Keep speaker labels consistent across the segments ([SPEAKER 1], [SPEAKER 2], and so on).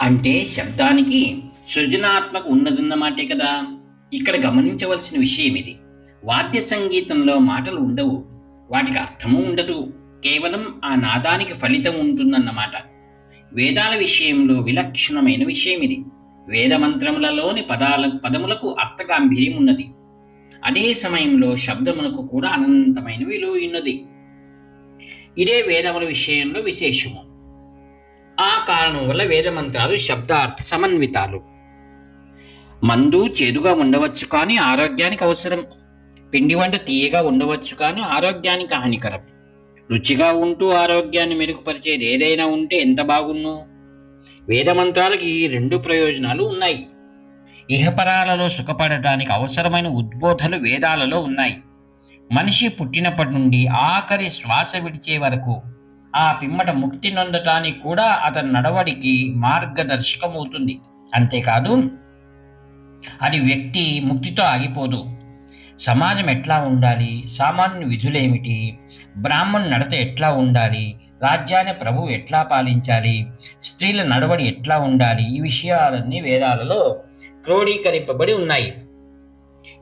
[SPEAKER 1] అంటే శబ్దానికి సృజనాత్మక ఉన్నదన్నమాటే కదా. ఇక్కడ గమనించవలసిన విషయం ఇది. వాద్య సంగీతంలో మాటలు ఉండవు, వాటికి అర్థము ఉండదు, కేవలం ఆ నాదానికి ఫలితం ఉంటుందన్నమాట. వేదాల విషయంలో విలక్షణమైన విషయం ఇది. వేదమంత్రములలోని పదములకు అర్థగాంభీర్యం ఉన్నది. అదే సమయంలో శబ్దమునకు కూడా అనంతమైన విలువ ఉన్నది. ఇదే వేదముల విషయంలో విశేషము. ఆ కారణం వల్ల వేదమంత్రాలు శబ్దార్థ సమన్వితాలు. మందు చేదుగా ఉండవచ్చు కానీ ఆరోగ్యానికి అవసరం. పిండి వంట తీయగా ఉండవచ్చు కానీ ఆరోగ్యానికి హానికరం. రుచిగా ఉంటూ ఆరోగ్యాన్ని మెరుగుపరిచేది ఏదైనా ఉంటే ఎంత బాగున్ను. వేదమంత్రాలకి ఈ రెండు ప్రయోజనాలు ఉన్నాయి. ఇహపరాలలో సుఖపడటానికి అవసరమైన ఉద్బోధలు వేదాలలో ఉన్నాయి. మనిషి పుట్టినప్పటి నుండి ఆఖరి శ్వాస విడిచే వరకు ఆ పిమ్మట ముక్తి నొందటానికి కూడా అతని నడవడికి మార్గదర్శకమవుతుంది. అంతేకాదు, అది వ్యక్తి ముక్తితో ఆగిపోదు. సమాజం ఎట్లా ఉండాలి, సామాన్య విధులేమిటి, బ్రాహ్మణు నడత ఎట్లా ఉండాలి, రాజ్యాన్ని ప్రభువు ఎట్లా పాలించాలి, స్త్రీల నడవడి ఎట్లా ఉండాలి, ఈ విషయాలన్నీ వేదాలలో క్రోడీకరింపబడి ఉన్నాయి.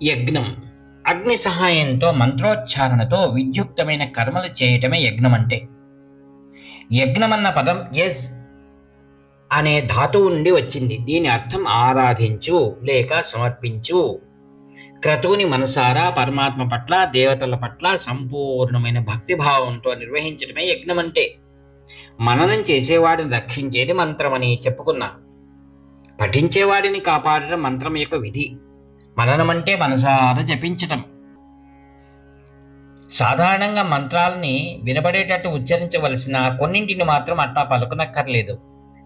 [SPEAKER 1] యజ్ఞం, అగ్ని సహాయంతో మంత్రోచ్చారణతో విద్యుక్తమైన కర్మలు చేయటమే యజ్ఞం అంటే. యజ్ఞమన్న పదం యజ్ అనే ధాతువు నుండి వచ్చింది. దీని అర్థం ఆరాధించు లేక సమర్పించు. క్రతువుని మనసారా పరమాత్మ పట్ల, దేవతల పట్ల సంపూర్ణమైన భక్తిభావంతో నిర్వహించడమే యజ్ఞం అంటే. మననం చేసేవాడిని రక్షించేది మంత్రమని చెప్పుకున్నా. పఠించేవాడిని కాపాడడం మంత్రం యొక్క విధి. మననం అంటే మనసారా జపించటం. సాధారణంగా మంత్రాలని వినబడేటట్టు ఉచ్చరించవలసిన కొన్నింటిని మాత్రం అట్టా పలుకనక్కర్లేదు.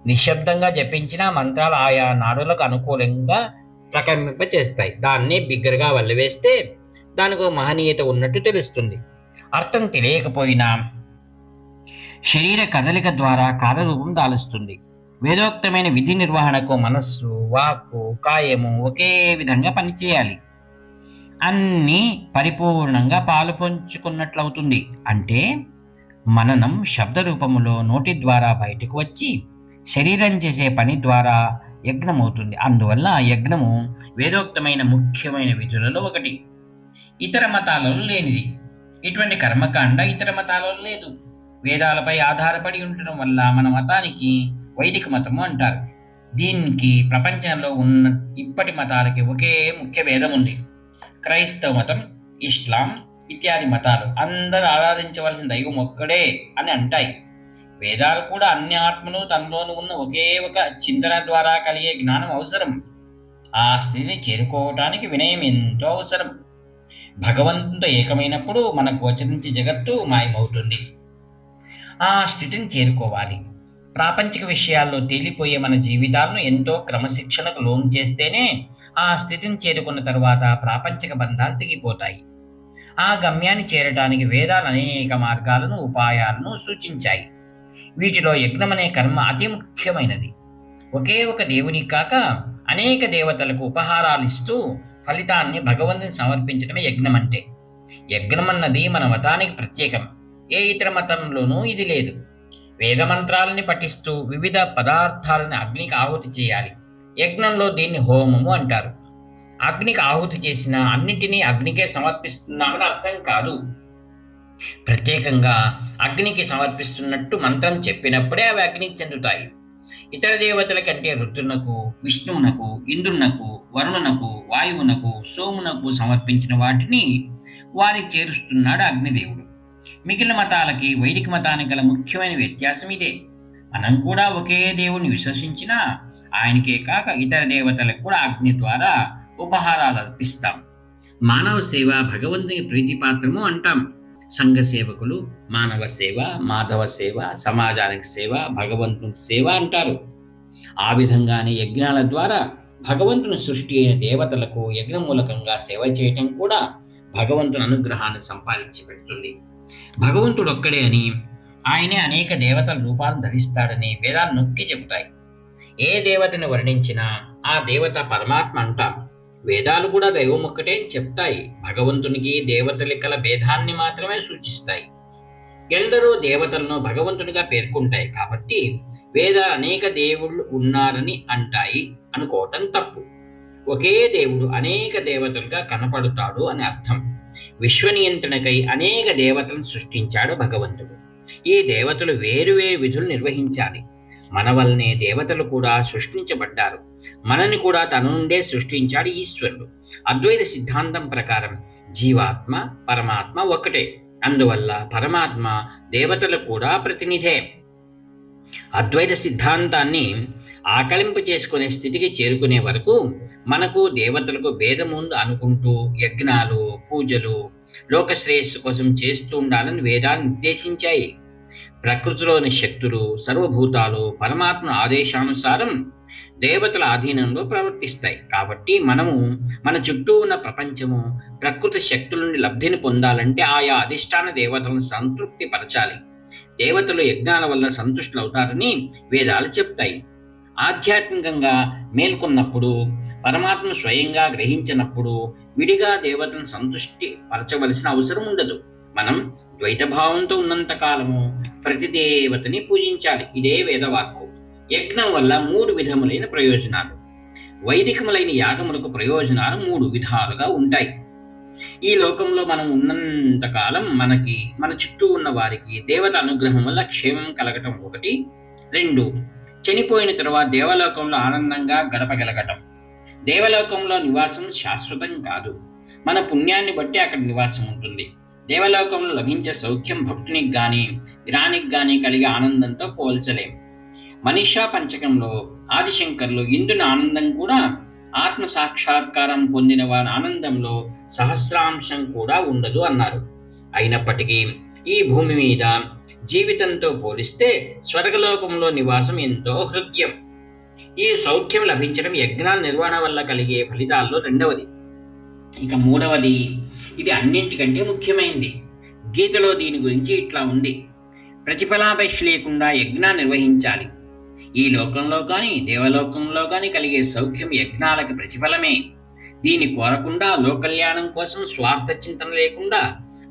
[SPEAKER 1] నిశ్శబ్దంగా జపించిన మంత్రాలు ఆయా నాడులకు అనుకూలంగా ప్రకంపింపచేస్తాయి. దాన్ని బిగ్గరగా వల్లవేస్తే దానికి మహనీయత ఉన్నట్టు తెలుస్తుంది. అర్థం తెలియకపోయినా శరీర కదలిక ద్వారా కార్యరూపం దాలుస్తుంది. వేదోక్తమైన విధి నిర్వహణకు మనస్సు, వాక్కు, కాయము ఒకే విధంగా పనిచేయాలి. అన్నీ పరిపూర్ణంగా పాలు పంచుకున్నట్లవుతుంది. అంటే మననం శబ్ద రూపములో నోటి ద్వారా బయటకు వచ్చి శరీరం చేసే పని ద్వారా యజ్ఞమవుతుంది. అందువల్ల యజ్ఞము వేదోక్తమైన ముఖ్యమైన విధులలో ఒకటి. ఇతర మతాలలో లేనిది. ఇటువంటి కర్మకాండ ఇతర మతాలలో లేదు. వేదాలపై ఆధారపడి ఉండటం వల్ల మన మతానికి వైదిక మతము అంటారు. దీనికి ప్రపంచంలో ఉన్న ఇప్పటి మతాలకి ఒకే ముఖ్య భేదం ఉంది. క్రైస్తవ మతం, ఇస్లాం ఇత్యాది మతాలు అందరూ ఆరాధించవలసిన దైవం ఒక్కడే అని అంటాయి. వేదాలు కూడా అన్ని ఆత్మలు తనలోనూ ఉన్న ఒకే ఒక చింతన ద్వారా కలిగే జ్ఞానం అవసరం. ఆ స్థితిని చేరుకోవటానికి వినయం ఎంతో అవసరం. భగవంతునితో ఏకమైనప్పుడు మనకు గోచరించే జగత్తు మాయమవుతుంది. ఆ స్థితిని చేరుకోవాలి. ప్రాపంచిక విషయాల్లో తేలిపోయే మన జీవితాలను ఎంతో క్రమశిక్షణకు లోను చేస్తేనే ఆ స్థితిని చేరుకున్న తరువాత ప్రాపంచిక బంధాలు తెగిపోతాయి. ఆ గమ్యాన్ని చేరడానికి వేదాలు అనేక మార్గాలను, ఉపాయాలను సూచించాయి. వీటిలో యజ్ఞం అనే కర్మ అతి ముఖ్యమైనది. ఒకే ఒక దేవుని కాక అనేక దేవతలకు ఉపహారాలు ఇస్తూ ఫలితాన్ని భగవంతుని సమర్పించడమే యజ్ఞం అంటే. యజ్ఞం అన్నది మన మతానికి ప్రత్యేకం. ఏ ఇతర మతంలోనూ ఇది లేదు. వేదమంత్రాలని పఠిస్తూ వివిధ పదార్థాలను అగ్నికి ఆహుతి చేయాలి. యజ్ఞంలో దీన్ని హోమము అంటారు. అగ్నికి ఆహుతి చేసిన అన్నిటినీ అగ్నికే సమర్పిస్తున్నామని అర్థం కాదు. ప్రత్యేకంగా అగ్నికి సమర్పిస్తున్నట్టు మంత్రం చెప్పినప్పుడే అవి అగ్నికి చెందుతాయి. ఇతర దేవతల కంటే రుద్రునకు, విష్ణువునకు, ఇంద్రునకు, వరుణునకు, వాయువునకు, సోమునకు సమర్పించిన వాటిని వారికి చేరుస్తున్నాడు అగ్నిదేవుడు. మిగిలిన మతాలకి వైదిక మతానికి గల ముఖ్యమైన వ్యత్యాసం ఇదే. మనం కూడా ఒకే దేవుణ్ణి విశ్వసించినా ఆయనకే కాక ఇతర దేవతలకు కూడా అగ్ని ద్వారా ఉపహారాలు అర్పిస్తాం. మానవ సేవ భగవంతుని ప్రీతిపాత్రము అంటాం. సంఘ సేవకులు మానవ సేవ, మాధవ సేవ, సమాజానికి సేవ, భగవంతుని సేవ అంటారు. ఆ విధంగానే యజ్ఞాల ద్వారా భగవంతుని సృష్టి అయిన దేవతలకు యజ్ఞమూలకంగా సేవ చేయటం కూడా భగవంతుని అనుగ్రహాన్ని సంపాదించి పెడుతుంది. భగవంతుడు ఒక్కడే అని, ఆయనే అనేక దేవతల రూపాలను ధరిస్తాడని వేదాలు నొక్కి చెబుతాయి. ఏ దేవతని వర్ణించినా ఆ దేవత పరమాత్మ అంటాం. వేదాలు కూడా దైవం ఒక్కటే అని చెప్తాయి. భగవంతునికి దేవతలకి కల భేదాన్ని మాత్రమే సూచిస్తాయి. ఎందరో దేవతలను భగవంతునిగా పేర్కొంటాయి. కాబట్టి అనేక దేవుళ్ళు ఉన్నారని అంటాయి అనుకోవటం తప్పు. ఒకే దేవుడు అనేక దేవతలుగా కనపడుతాడు అని అర్థం. విశ్వ నియంత్రణకై అనేక దేవతలను సృష్టించాడు భగవంతుడు. ఈ దేవతలు వేరువేరు విధులు నిర్వహించాలి. మన వల్లనే దేవతలు కూడా సృష్టించబడ్డారు. మనని కూడా తన నుండే సృష్టించాడు ఈశ్వరుడు. అద్వైత సిద్ధాంతం ప్రకారం జీవాత్మ పరమాత్మ ఒకటే. అందువల్ల పరమాత్మ దేవతలకు కూడా ప్రతినిధే. అద్వైత సిద్ధాంతాన్ని ఆకలింపు చేసుకునే స్థితికి చేరుకునే వరకు మనకు దేవతలకు భేదముందు అనుకుంటూ యజ్ఞాలు పూజలు లోకశ్రేయస్సు కోసం చేస్తూ ఉండాలని వేదాలు నిర్దేశించాయి. ప్రకృతిలోని శక్తులు సర్వభూతాలు పరమాత్మ ఆదేశానుసారం దేవతల ఆధీనంలో ప్రవర్తిస్తాయి. కాబట్టి మనము మన చుట్టూ ఉన్న ప్రపంచము ప్రకృతి శక్తుల నుండి లబ్ధిని పొందాలంటే ఆయా అధిష్టాన దేవతలను సంతృప్తి పరచాలి. దేవతలు యజ్ఞాల వల్ల సంతుష్టులవుతారని వేదాలు చెప్తాయి. ఆధ్యాత్మికంగా మేల్కొన్నప్పుడు పరమాత్మ స్వయంగా గ్రహించినప్పుడు విడిగా దేవతను సంతృష్టి పరచవలసిన అవసరం ఉండదు. మనం ద్వైతభావంతో ఉన్నంత కాలము ప్రతి దేవతని పూజించాలి. ఇదే వేదవాక్కు. యజ్ఞం వల్ల 3 విధములైన ప్రయోజనాలు. వైదికములైన యాగములకు ప్రయోజనాలు 3 విధాలుగా ఉంటాయి. ఈ లోకంలో మనం ఉన్నంతకాలం మనకి మన చుట్టూ ఉన్న వారికి దేవత అనుగ్రహం వల్ల క్షేమం కలగటం 1. 2 చనిపోయిన తర్వాత దేవలోకంలో ఆనందంగా గడపగలగటం. దేవలోకంలో నివాసం శాశ్వతం కాదు. మన పుణ్యాన్ని బట్టి అక్కడ నివాసం ఉంటుంది. దేవలోకంలో లభించే సౌఖ్యం భక్తునికి గాని విరానికి గాని కలిగే ఆనందంతో పోల్చలేం. మనీషా పంచకంలో ఆదిశంకర్లు ఇంద్రుని ఆనందం కూడా ఆత్మ సాక్షాత్కారం పొందిన వారి ఆనందంలో సహస్రాంశం కూడా ఉండదు అన్నారు. అయినప్పటికీ ఈ భూమి మీద జీవితంతో పోలిస్తే స్వర్గలోకంలో నివాసం ఎంతో హృద్యం. ఈ సౌఖ్యం లభించడం యజ్ఞాల నిర్వహణ వల్ల కలిగే ఫలితాల్లో 2వది. ఇక 3వది, ఇది అన్నింటికంటే ముఖ్యమైనది. గీతలో దీని గురించి ఇట్లా ఉంది: ప్రతిఫలాపేక్ష లేకుండా యజ్ఞాన్ని నిర్వహించాలి. ఈ లోకంలో కానీ దేవలోకంలో కానీ కలిగే సౌఖ్యం యజ్ఞాలకు ప్రతిఫలమే. దీన్ని కోరకుండా లోకల్యాణం కోసం స్వార్థ చింతన లేకుండా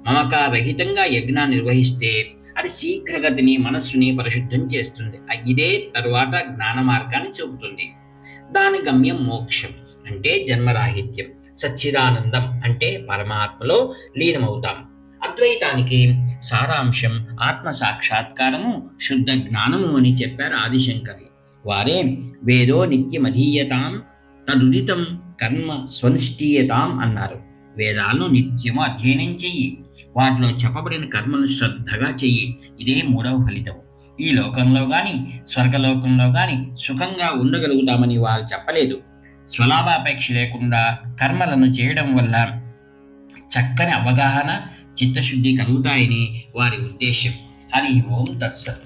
[SPEAKER 1] మమకారహితంగా యజ్ఞాన్ని నిర్వహిస్తే అది శీఘ్రగతిని మనస్సుని పరిశుద్ధం చేస్తుంది. ఇదే తరువాత జ్ఞాన మార్గాన్ని చూపుతుంది. దాని గమ్యం మోక్షం అంటే జన్మరాహిత్యం, సచ్చిదానందం అంటే పరమాత్మలో లీనమవుతాం. అద్వైతానికి సారాంశం ఆత్మ సాక్షాత్కారము శుద్ధ జ్ఞానము అని చెప్పారు ఆదిశంకర్లు. వారే వేదో నిత్యమధీయతాం తదుదితం కర్మ స్వనిష్ఠీయతాం అన్నారు. వేదాలను నిత్యము అధ్యయనం చెయ్యి, వాటిలో చెప్పబడిన కర్మను శ్రద్ధగా చెయ్యి. ఇదే 3వ ఫలితం. ఈ లోకంలో గాని స్వర్గలోకంలో గాని సుఖంగా ఉండగలుగుతామని వారు చెప్పలేదు. స్వలాభాపేక్ష లేకుండా కర్మలను చేయడం వల్ల చక్కని అవగాహన చిత్తశుద్ధి కలుగుతాయని వారి ఉద్దేశం. హరి ఓం తత్సత్.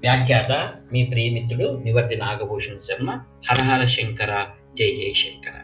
[SPEAKER 1] వ్యాఖ్యాత మీ ప్రియమిత్రుడు నివర్తి నాగభూషణ్ శర్మ. హరహర శంకర, జై జయ శంకర.